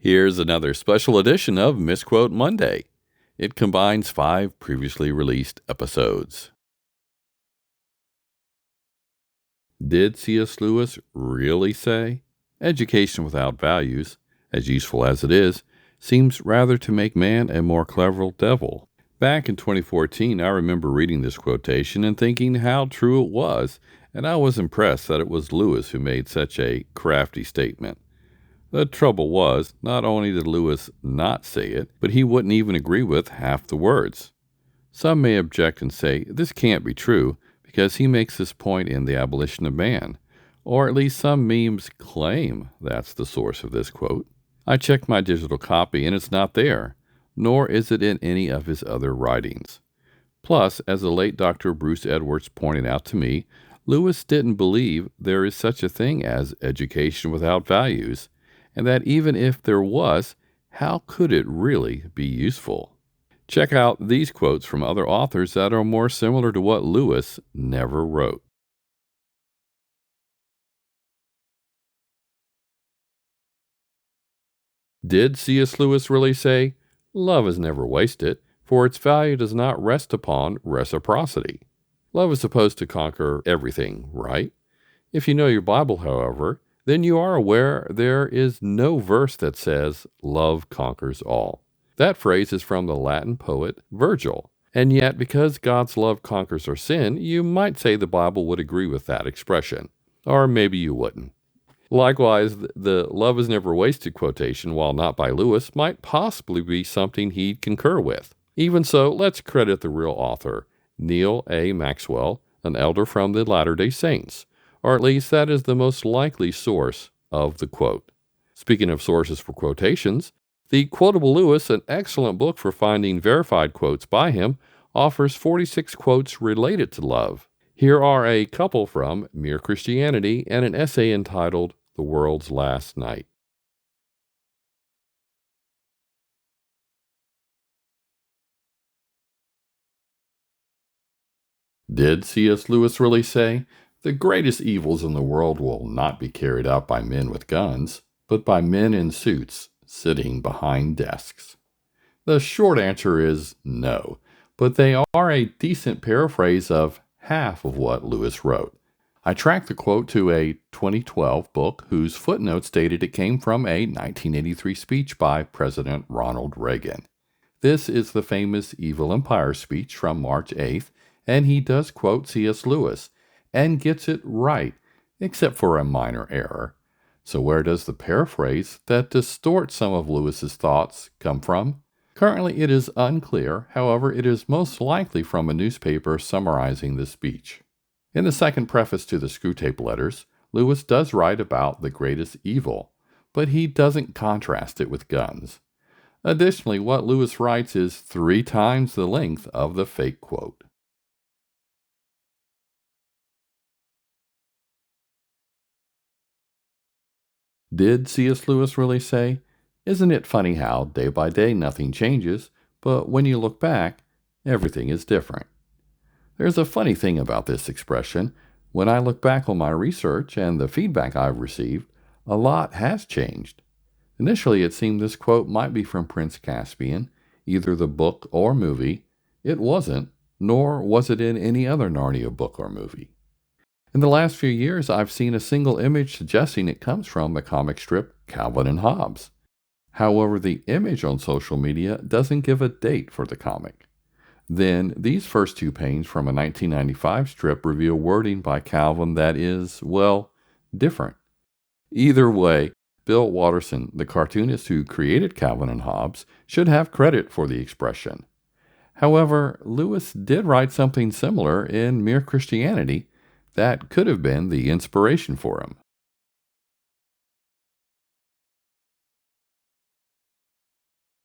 Here's another special edition of Misquote Monday. It combines 5 previously released episodes. Did C.S. Lewis really say, "Education without values, as useful as it is, seems rather to make man a more clever devil"? Back in 2014, I remember reading this quotation and thinking how true it was, and I was impressed that it was Lewis who made such a crafty statement. The trouble was, not only did Lewis not say it, but he wouldn't even agree with half the words. Some may object and say this can't be true because he makes this point in The Abolition of Man, or at least some memes claim that's the source of this quote. I checked my digital copy and it's not there, nor is it in any of his other writings. Plus, as the late Dr. Bruce Edwards pointed out to me, Lewis didn't believe there is such a thing as education without values, and that even if there was, how could it really be useful? Check out these quotes from other authors that are more similar to what Lewis never wrote. Did C.S. Lewis really say, "Love is never wasted, for its value does not rest upon reciprocity"? Love is supposed to conquer everything, right? If you know your Bible, however, then you are aware there is no verse that says love conquers all. That phrase is from the Latin poet Virgil. And yet, because God's love conquers our sin, you might say the Bible would agree with that expression. Or maybe you wouldn't. Likewise, the "love is never wasted" quotation, while not by Lewis, might possibly be something he'd concur with. Even so, let's credit the real author, Neil A. Maxwell, an elder from the Latter-day Saints, or at least that is the most likely source of the quote. Speaking of sources for quotations, the Quotable Lewis, an excellent book for finding verified quotes by him, offers 46 quotes related to love. Here are a couple from Mere Christianity and an essay entitled "The World's Last Night." Did C.S. Lewis really say, "The greatest evils in the world will not be carried out by men with guns, but by men in suits sitting behind desks"? The short answer is no, but they are a decent paraphrase of half of what Lewis wrote. I tracked the quote to a 2012 book whose footnote stated it came from a 1983 speech by President Ronald Reagan. This is the famous Evil Empire speech from March 8th, and he does quote C.S. Lewis, and gets it right, except for a minor error. So where does the paraphrase that distorts some of Lewis's thoughts come from? Currently it is unclear, however it is most likely from a newspaper summarizing the speech. In the second preface to the Screwtape Letters, Lewis does write about the greatest evil, but he doesn't contrast it with guns. Additionally, what Lewis writes is 3 times the length of the fake quote. Did C.S. Lewis really say, "Isn't it funny how, day by day, nothing changes, but when you look back, everything is different"? There's a funny thing about this expression. When I look back on my research and the feedback I've received, a lot has changed. Initially, it seemed this quote might be from Prince Caspian, either the book or movie. It wasn't, nor was it in any other Narnia book or movie. In the last few years, I've seen a single image suggesting it comes from the comic strip Calvin and Hobbes. However, the image on social media doesn't give a date for the comic. Then, these first 2 panes from a 1995 strip reveal wording by Calvin that is, well, different. Either way, Bill Watterson, the cartoonist who created Calvin and Hobbes, should have credit for the expression. However, Lewis did write something similar in Mere Christianity that could have been the inspiration for him.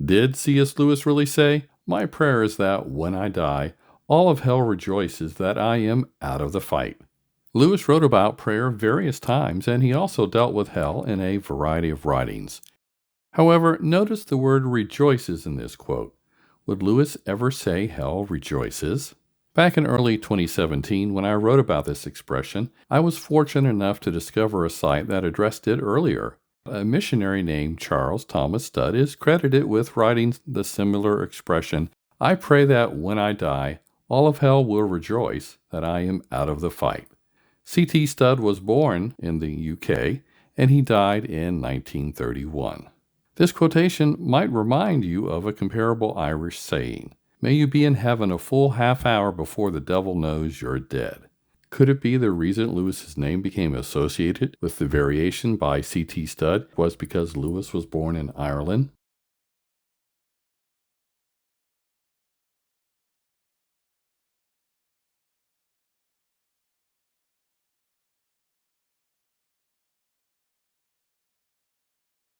Did C.S. Lewis really say, "My prayer is that when I die, all of hell rejoices that I am out of the fight"? Lewis wrote about prayer various times, and he also dealt with hell in a variety of writings. However, notice the word "rejoices" in this quote. Would Lewis ever say hell rejoices? Back in early 2017, when I wrote about this expression, I was fortunate enough to discover a site that addressed it earlier. A missionary named Charles Thomas Studd is credited with writing the similar expression, "I pray that when I die, all of hell will rejoice that I am out of the fight." C.T. Studd was born in the UK, and he died in 1931. This quotation might remind you of a comparable Irish saying, "May you be in heaven a full half hour before the devil knows you're dead." Could it be the reason Lewis's name became associated with the variation by C.T. Studd was because Lewis was born in Ireland?